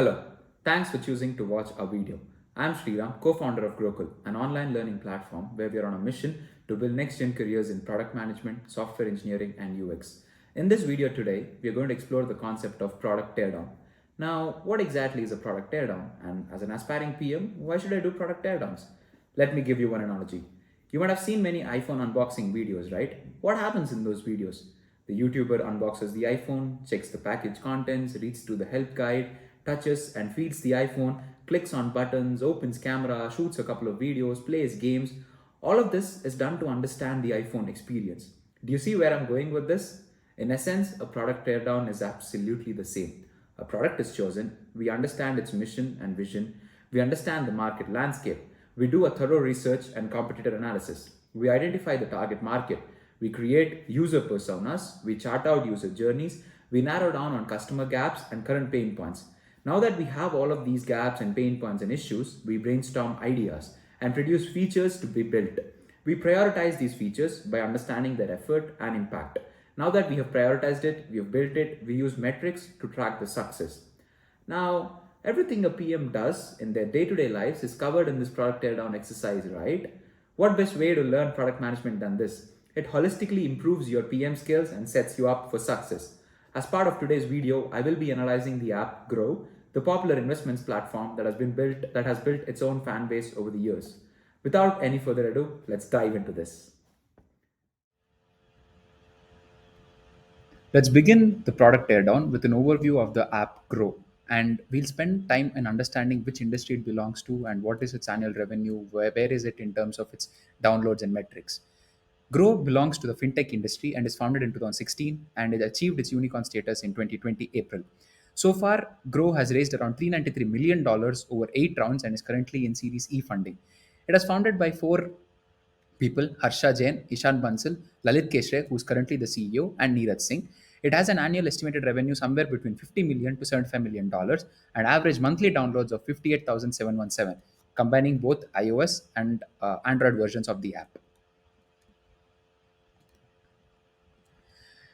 Hello, thanks for choosing to watch our video. I'm Sriram, co-founder of Growwkul, an online learning platform where we are on a mission to build next-gen careers in product management, software engineering, and UX. In this video today, we are going to explore the concept of product teardown. Now, what exactly is a product teardown? And as an aspiring PM, why should I do product teardowns? Let me give you one analogy. You might have seen many iPhone unboxing videos, right? What happens in those videos? The YouTuber unboxes the iPhone, checks the package contents, reads through the help guide, touches and feels the iPhone, clicks on buttons, opens camera, shoots a couple of videos, plays games. All of this is done to understand the iPhone experience. Do you see where I'm going with this? In essence, a product teardown is absolutely the same. A product is chosen, we understand its mission and vision, we understand the market landscape, we do a thorough research and competitor analysis, we identify the target market, we create user personas, we chart out user journeys, we narrow down on customer gaps and current pain points. Now that we have all of these gaps and pain points and issues, we brainstorm ideas and produce features to be built. We prioritize these features by understanding their effort and impact. Now that we have prioritized it, we have built it, we use metrics to track the success. Now, everything a PM does in their day to day lives is covered in this product teardown exercise, right? What best way to learn product management than this? It holistically improves your PM skills and sets you up for success. As part of today's video, I will be analyzing the app Grow, the popular investments platform that has built its own fan base over the years. Without any further ado, let's dive into this. Let's begin the product teardown with an overview of the app Grow. And we'll spend time in understanding which industry it belongs to and what is its annual revenue, where is it in terms of its downloads and metrics. Grow belongs to the fintech industry and is founded in 2016 and it achieved its unicorn status in 2020 April. So far, Grow has raised around $393 million over 8 rounds and is currently in Series E funding. It is founded by four people: Harsha Jain, Ishan Bansal, Lalit Keshre, who is currently the CEO, and Neeraj Singh. It has an annual estimated revenue somewhere between $50 million to $75 million dollars and average monthly downloads of 58,717, combining both iOS and Android versions of the app.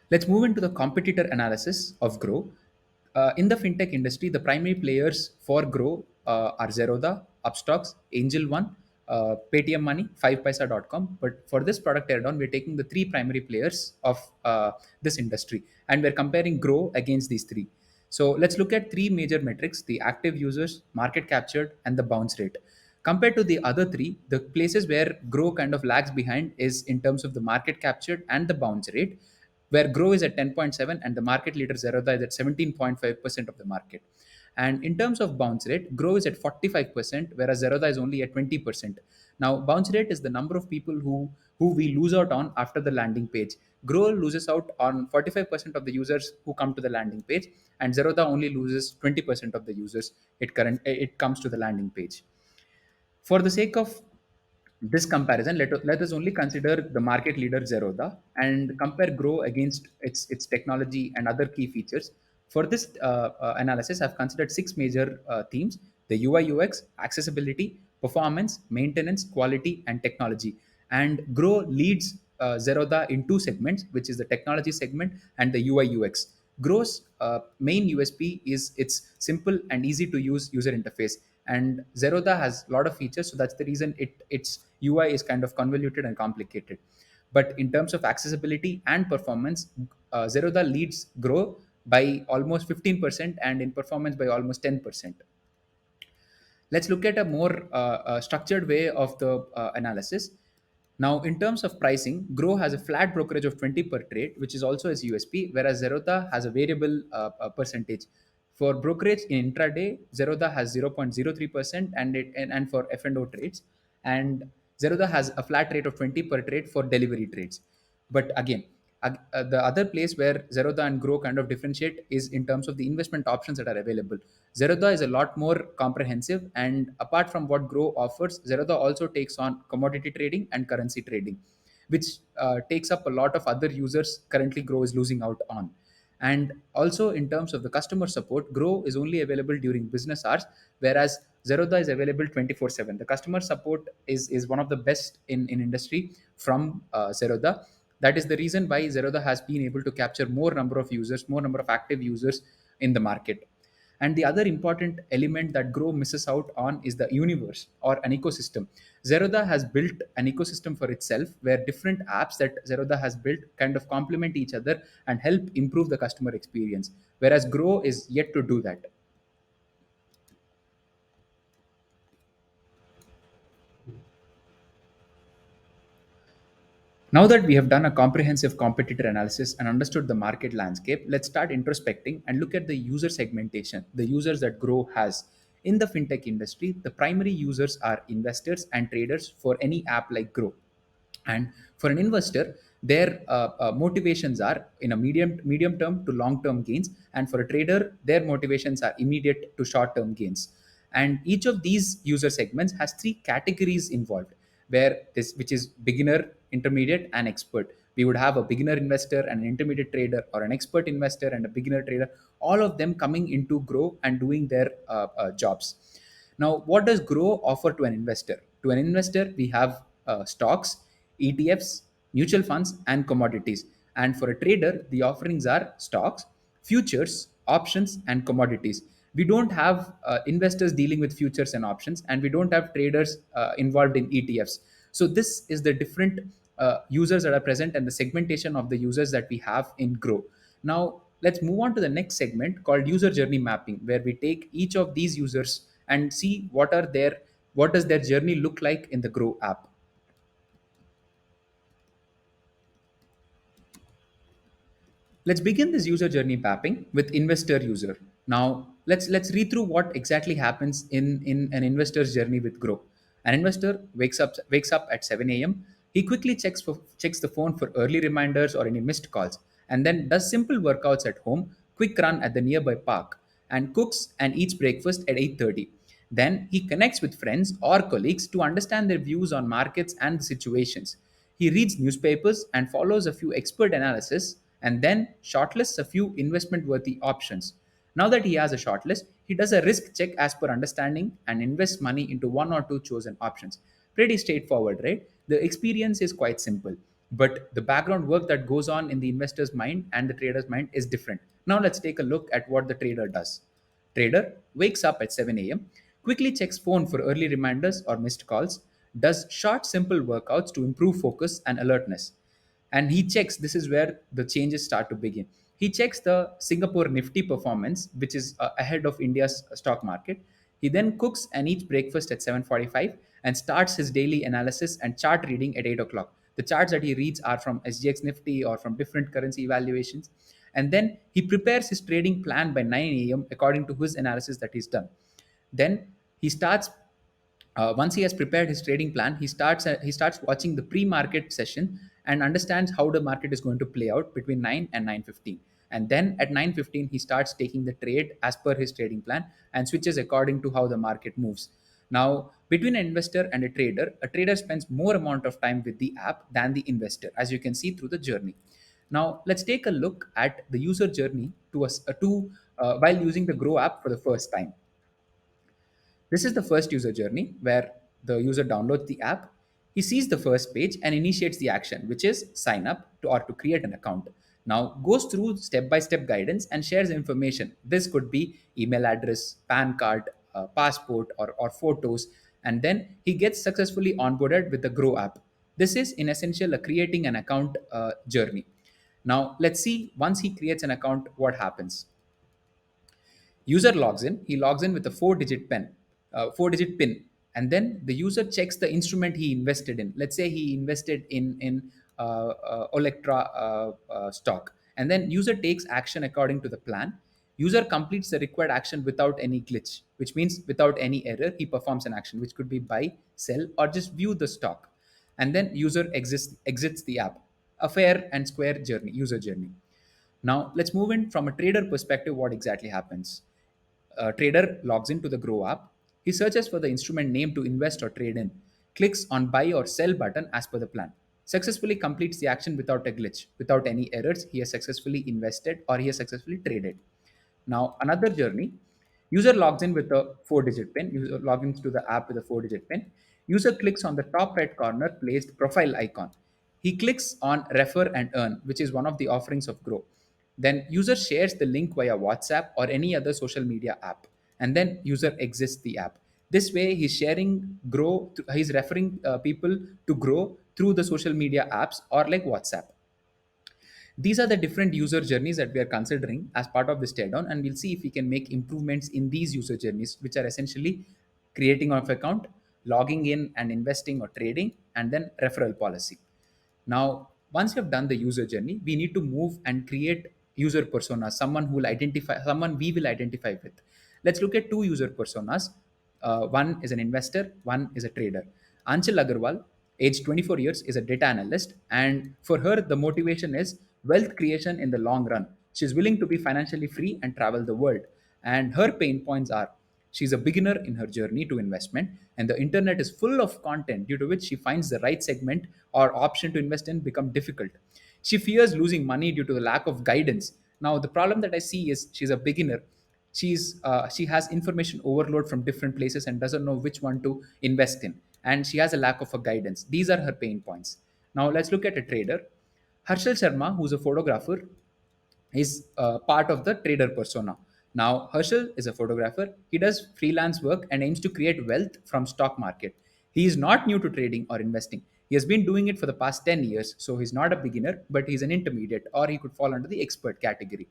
Let's move into the competitor analysis of Grow. In the fintech industry, the primary players for Grow are Zerodha, Upstocks, Angel One, Paytm Money, 5paisa.com. But for this product teardown, we're taking the three primary players of this industry and we're comparing Grow against these three. So let's look at three major metrics: the active users, market captured, and the bounce rate. Compared to the other three, the places where Grow kind of lags behind is in terms of the market captured and the bounce rate, where Grow is at 10.7 and the market leader Zerodha is at 17.5% of the market. And in terms of bounce rate, Grow is at 45%, whereas Zerodha is only at 20%. Now, bounce rate is the number of people who we lose out on after the landing page. Grow loses out on 45% of the users who come to the landing page, and Zerodha only loses 20% of the users it comes to the landing page. For the sake of this comparison, let us only consider the market leader Zerodha and compare Grow against its technology and other key features. For this analysis, I've considered six major themes: the UI UX, accessibility, performance, maintenance, quality, and technology. And Grow leads Zerodha in two segments, which is the technology segment and the UI UX. Grow's main USP is its simple and easy to use user interface, and Zerodha has a lot of features, so that's the reason its UI is kind of convoluted and complicated. But in terms of accessibility and performance, Zerodha leads Grow by almost 15% and in performance by almost 10%. Let's look at a more structured way of the analysis. Now, in terms of pricing, Grow has a flat brokerage of 20 per trade, which is also its USP, whereas Zerodha has a variable percentage. For brokerage in intraday, Zerodha has 0.03% and for F&O trades, and Zerodha has a flat rate of 20 per trade for delivery trades. But again, the other place where Zerodha and Grow kind of differentiate is in terms of the investment options that are available. Zerodha is a lot more comprehensive, and apart from what Grow offers, Zerodha also takes on commodity trading and currency trading, which takes up a lot of other users currently Grow is losing out on. And also in terms of the customer support, Grow is only available during business hours, whereas Zerodha is available 24/7. The customer support is one of the best in industry from Zerodha. That is the reason why Zerodha has been able to capture more number of users, more number of active users in the market. And the other important element that Grow misses out on is the universe or an ecosystem. Zerodha has built an ecosystem for itself where different apps that Zerodha has built kind of complement each other and help improve the customer experience, whereas Grow is yet to do that. Now that we have done a comprehensive competitor analysis and understood the market landscape, let's start introspecting and look at the user segmentation, the users that Grow has. In the fintech industry, the primary users are investors and traders for any app like Grow. And for an investor, their motivations are in a medium term to long term gains, and for a trader, their motivations are immediate to short term gains. And each of these user segments has three categories involved, where this which is beginner, intermediate, and expert. We would have a beginner investor and an intermediate trader, or an expert investor and a beginner trader, all of them coming into Grow and doing their jobs. Now, what does Grow offer to an investor? To an investor, we have stocks, ETFs, mutual funds, and commodities. And for a trader, the offerings are stocks, futures, options, and commodities. We don't have investors dealing with futures and options, and we don't have traders involved in ETFs. So, this is the different users that are present and the segmentation of the users that we have in Grow. Now, let's move on to the next segment called user journey mapping, where we take each of these users and see what does their journey look like in the Grow app. Let's begin this user journey mapping with investor user. Now, let's read through what exactly happens in an investor's journey with Grow. An investor wakes up at 7 a.m. He quickly checks the phone for early reminders or any missed calls, and then does simple workouts at home, quick run at the nearby park, and cooks and eats breakfast at 8:30. Then he connects with friends or colleagues to understand their views on markets and the situations. He reads newspapers and follows a few expert analysis and then shortlists a few investment worthy options. Now that he has a shortlist, he does a risk check as per understanding and invests money into one or two chosen options. Pretty straightforward, right? The experience is quite simple, but the background work that goes on in the investor's mind and the trader's mind is different. Now let's take a look at what the trader does. Trader wakes up at 7 a.m., quickly checks phone for early reminders or missed calls, does short simple workouts to improve focus and alertness. And he checks, this is where the changes start to begin. He checks the Singapore Nifty performance, which is ahead of India's stock market. He then cooks and eats breakfast at 7:45 and starts his daily analysis and chart reading at 8 o'clock. The charts that he reads are from SGX Nifty or from different currency evaluations. And then he prepares his trading plan by 9 a.m. according to his analysis that he's done. Then he starts once he has prepared his trading plan, he starts watching the pre-market session and understands how the market is going to play out between 9 and 9:15. And then at 9:15 he starts taking the trade as per his trading plan and switches according to how the market moves. Now, between an investor and a trader spends more amount of time with the app than the investor, as you can see through the journey. Now, let's take a look at the user journey while using the Grow app for the first time. This is the first user journey where the user downloads the app. He sees the first page and initiates the action, which is sign up or to create an account. Now goes through step-by-step guidance and shares information. This could be email address, PAN card, passport, or photos. And then he gets successfully onboarded with the Grow app. This is in essential a creating an account journey. Now let's see once he creates an account, what happens. User logs in. He logs in with a four-digit pin, and then the user checks the instrument he invested in. Let's say he invested in Electra stock, and then user takes action according to the plan. User completes the required action without any glitch, which means without any error. He performs an action, which could be buy, sell, or just view the stock, and then user exits the app. A fair and square journey, user journey. Now, let's move in from a trader perspective. What exactly happens? A trader logs into the Grow app. He searches for the instrument name to invest or trade in, clicks on buy or sell button as per the plan, successfully completes the action without a glitch, without any errors. He has successfully invested or he has successfully traded. Now, another journey. User logs in with a four-digit pin. User logins to the app with a four-digit pin. User clicks on the top right corner placed profile icon. He clicks on refer and earn, which is one of the offerings of Grow. Then user shares the link via WhatsApp or any other social media app, and then user exits the app. This way he's sharing grow, he's referring people to grow through the social media apps or like WhatsApp. These are the different user journeys that we are considering as part of this teardown, and we'll see if we can make improvements in these user journeys, which are essentially creating of account, logging in and investing or trading, and then referral policy. Now, once you have done the user journey, we need to move and create user personas, someone who will identify, someone we will identify with. Let's look at two user personas. One is an investor, one is a trader. Anchal Agarwal, age 24 years, is a data analyst, and for her, the motivation is wealth creation in the long run. She's willing to be financially free and travel the world. And her pain points are she's a beginner in her journey to investment, and the internet is full of content due to which she finds the right segment or option to invest in become difficult. She fears losing money due to the lack of guidance. Now, the problem that I see is she's a beginner. She has information overload from different places and doesn't know which one to invest in, and she has a lack of a guidance. These are her pain points. Now, let's look at a trader. Harshal Sharma, who's a photographer, is part of the trader persona. Now, Herschel is a photographer. He does freelance work and aims to create wealth from stock market. He is not new to trading or investing. He has been doing it for the past 10 years, so he's not a beginner, but he's an intermediate, or he could fall under the expert category.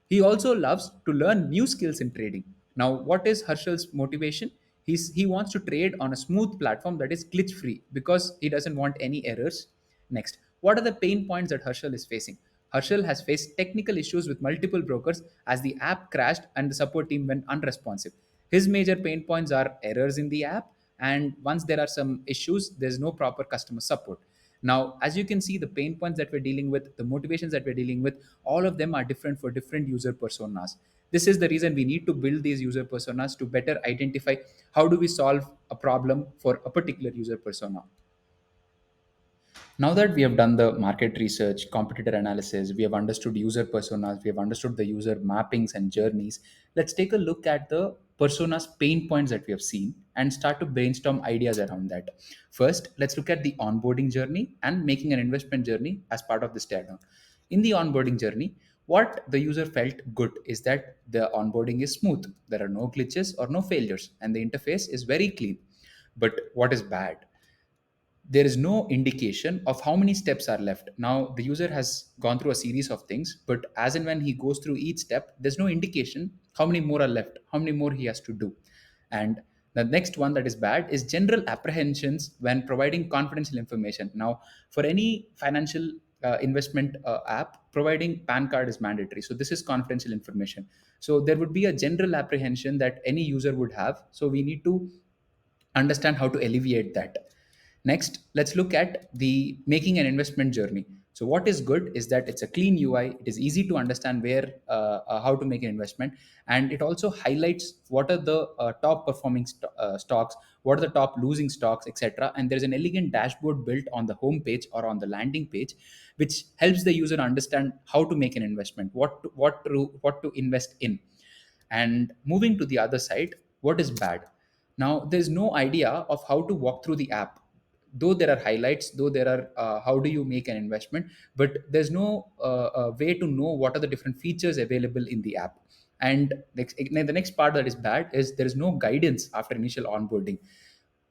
He also loves to learn new skills in trading. Now, what is Harshal's motivation? He wants to trade on a smooth platform that is glitch free because he doesn't want any errors. Next, what are the pain points that Harshal is facing? Harshal has faced technical issues with multiple brokers as the app crashed and the support team went unresponsive. His major pain points are errors in the app, and once there are some issues, there's no proper customer support. Now, as you can see, the pain points that we're dealing with, the motivations that we're dealing with, all of them are different for different user personas. This is the reason we need to build these user personas to better identify how do we solve a problem for a particular user persona. Now that we have done the market research, competitor analysis, we have understood user personas, we have understood the user mappings and journeys, let's take a look at the personas pain points that we have seen and start to brainstorm ideas around that. First, let's look at the onboarding journey and making an investment journey as part of this teardown. In the onboarding journey, what the user felt good is that the onboarding is smooth. There are no glitches or no failures, and the interface is very clean. But what is bad? There is no indication of how many steps are left. Now, the user has gone through a series of things, but as and when he goes through each step, there's no indication how many more are left, how many more he has to do. And the next one that is bad is general apprehensions when providing confidential information. Now, for any financial investment app, providing PAN card is mandatory. So, this is confidential information. So, there would be a general apprehension that any user would have. So, we need to understand how to alleviate that. Next, let's look at the making an investment journey. So, what is good is that it's a clean UI. It is easy to understand where, how to make an investment, and it also highlights what are the top performing stocks, what are the top losing stocks, etc. And there's an elegant dashboard built on the home page or on the landing page, which helps the user understand how to make an investment, what to invest in. And moving to the other side, what is bad? Now, there's no idea of how to walk through the app. Though there are highlights, though there are how do you make an investment, but there's no way to know what are the different features available in the app. And the next part that is bad is there is no guidance after initial onboarding.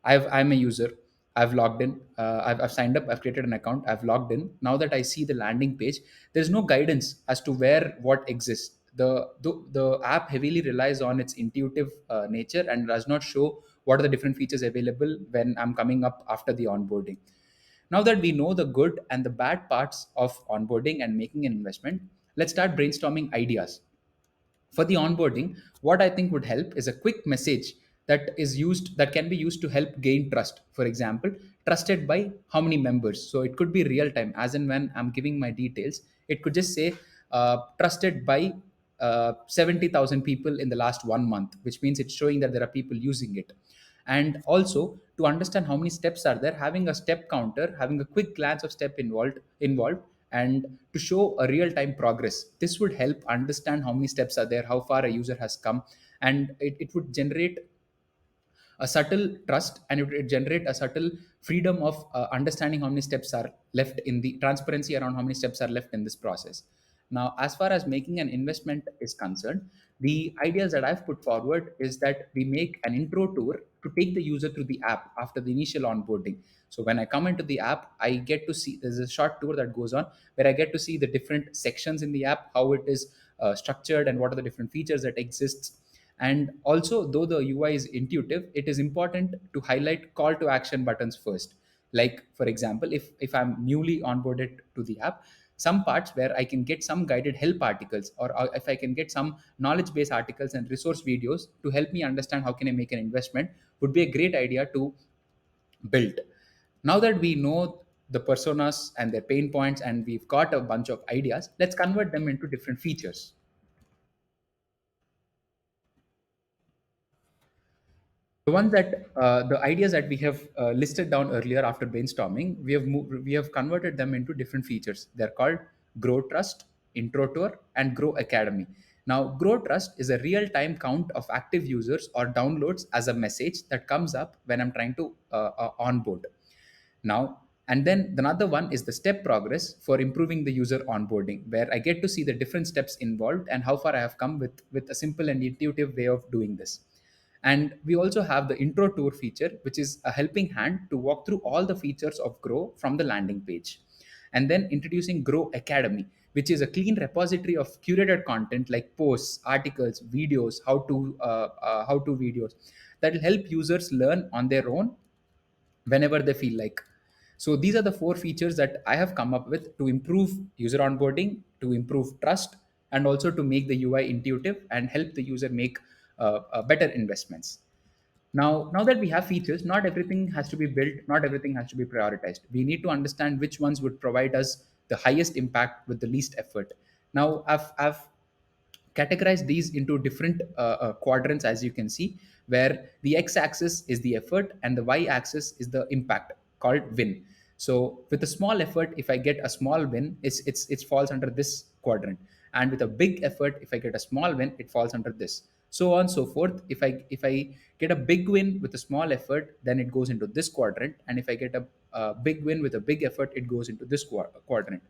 I'm a user. I've logged in. I've signed up. I've created an account. I've logged in. Now that I see the landing page, there's no guidance as to where what exists. The app heavily relies on its intuitive nature and does not show what are the different features available when I'm coming up after the onboarding. Now that we know the good and the bad parts of onboarding and making an investment, let's start brainstorming ideas. For the onboarding, what I think would help is a quick message that can be used to help gain trust. For example, trusted by how many members. So it could be real time, as in when I'm giving my details, it could just say trusted by 70,000 people in the last 1 month, which means it's showing that there are people using it. And also, to understand how many steps are there, having a step counter, having a quick glance of step involved, and to show a real time progress. This would help understand how many steps are there, how far a user has come, and it would generate a subtle trust, and it would generate a subtle freedom of understanding how many steps are left in the transparency around how many steps are left in this process. Now, as far as making an investment is concerned, the ideas that I've put forward is that we make an intro tour to take the user through the app after the initial onboarding. So when I come into the app, I get to see there's a short tour that goes on where I get to see the different sections in the app, how it is structured, and what are the different features that exists. And also, though the UI is intuitive, it is important to highlight call to action buttons first. Like for example, if I'm newly onboarded to the app, some parts where I can get some guided help articles, or if I can get some knowledge based articles and resource videos to help me understand how can I make an investment, would be a great idea to build. Now that we know the personas and their pain points and we've got a bunch of ideas, let's convert them into different features. The ideas that we have listed down earlier after brainstorming, we have converted them into different features. They're called Grow Trust, Intro Tour, and Grow Academy. Now, Grow Trust is a real time count of active users or downloads as a message that comes up when I'm trying to onboard. Now, and then another one is the step progress for improving the user onboarding, where I get to see the different steps involved and how far I have come with a simple and intuitive way of doing this. And we also have the intro tour feature, which is a helping hand to walk through all the features of Grow from the landing page. And then introducing Grow Academy, which is a clean repository of curated content like posts, articles, videos, how to videos that will help users learn on their own whenever they feel like. So these are the four features that I have come up with to improve user onboarding, to improve trust, and also to make the UI intuitive and help the user make better investments. Now that we have features, not everything has to be built, not everything has to be prioritized. We need to understand which ones would provide us the highest impact with the least effort. Now, I've categorize these into different quadrants, as you can see, where the x-axis is the effort and the y-axis is the impact, called win. So with a small effort, if I get a small win, it falls under this quadrant. And with a big effort, if I get a small win, it falls under this. So on so forth. If I get a big win with a small effort, then it goes into this quadrant. And if I get a big win with a big effort, it goes into this quadrant.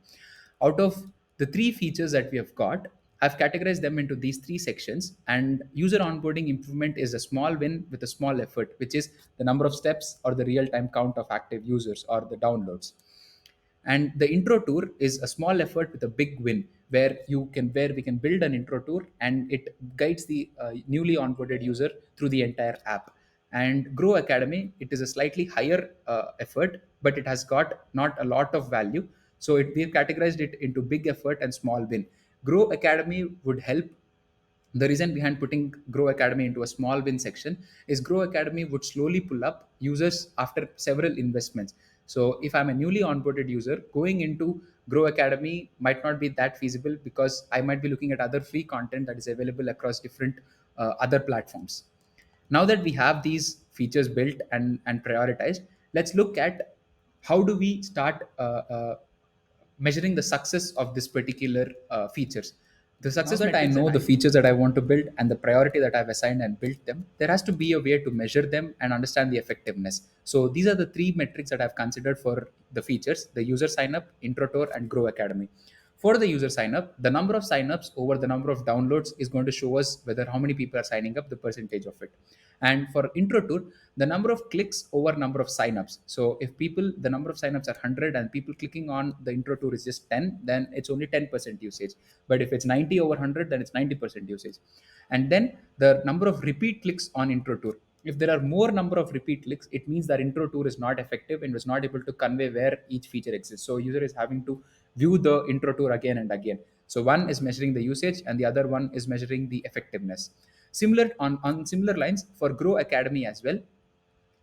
Out of the three features that we have got, I've categorized them into these three sections. And user onboarding improvement is a small win with a small effort, which is the number of steps or the real time count of active users or the downloads. And the intro tour is a small effort with a big win, where we can build an intro tour and it guides the newly onboarded user through the entire app. And Grow Academy, it is a slightly higher effort, but it has got not a lot of value. So we've categorized it into big effort and small win. Grow Academy would help. The reason behind putting Grow Academy into a small win section is Grow Academy would slowly pull up users after several investments. So if I'm a newly onboarded user, going into Grow Academy might not be that feasible because I might be looking at other free content that is available across different other platforms. Now that we have these features built and prioritized, let's look at how do we start measuring the success of this particular features. The success, now that I know the features that I want to build and the priority that I've assigned and built them, there has to be a way to measure them and understand the effectiveness. So these are the three metrics that I've considered for the features: the user sign up, intro tour, and Grow Academy. For the user sign up, the number of signups over the number of downloads is going to show us whether how many people are signing up, the percentage of it. And for intro tour, the number of clicks over number of signups. So if the number of signups are 100 and people clicking on the intro tour is just 10, then it's only 10% usage. But if it's 90 over 100, then it's 90% usage. And then the number of repeat clicks on intro tour. If there are more number of repeat clicks, it means that intro tour is not effective and was not able to convey where each feature exists. So user is having to view the intro tour again and again. So one is measuring the usage and the other one is measuring the effectiveness. On similar lines for Grow Academy as well,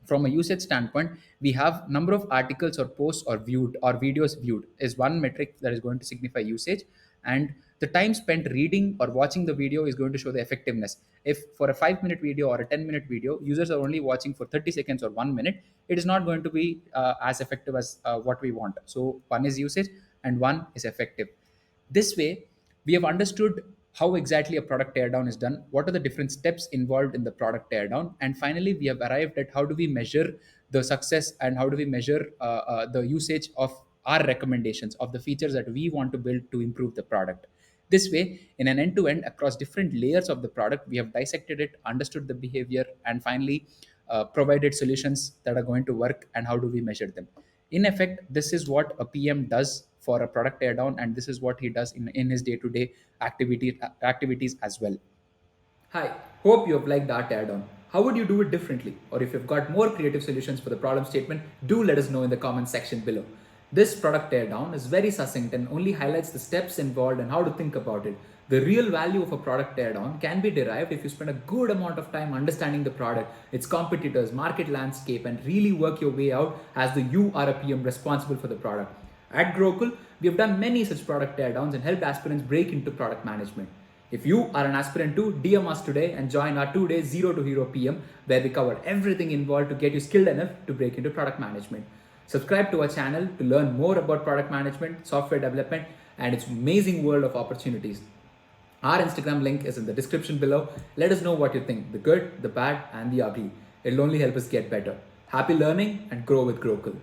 from a usage standpoint, we have number of articles or posts or viewed or videos viewed is one metric that is going to signify usage. And the time spent reading or watching the video is going to show the effectiveness. If for a 5-minute video or a 10-minute video, users are only watching for 30 seconds or 1 minute, it is not going to be as effective as what we want. So one is usage and one is effective. This way, we have understood how exactly a product teardown is done, what are the different steps involved in the product teardown, and finally, we have arrived at how do we measure the success and how do we measure the usage of our recommendations of the features that we want to build to improve the product. This way, in an end to end across different layers of the product, we have dissected it, understood the behavior, and finally provided solutions that are going to work and how do we measure them. In effect, this is what a PM does for a product teardown, and this is what he does in his day to day activities as well. Hi, hope you have liked our teardown. How would you do it differently? Or if you've got more creative solutions for the problem statement, do let us know in the comment section below. This product teardown is very succinct and only highlights the steps involved and how to think about it. The real value of a product teardown can be derived if you spend a good amount of time understanding the product, its competitors, market landscape, and really work your way out as the you are a PM responsible for the product. At Growwkul, we have done many such product teardowns and helped aspirants break into product management. If you are an aspirant too, DM us today and join our 2 day 0 to Hero PM, where we cover everything involved to get you skilled enough to break into product management. Subscribe to our channel to learn more about product management, software development, and its amazing world of opportunities. Our Instagram link is in the description below. Let us know what you think, the good, the bad, and the ugly. It'll only help us get better. Happy learning and grow with Growwkul.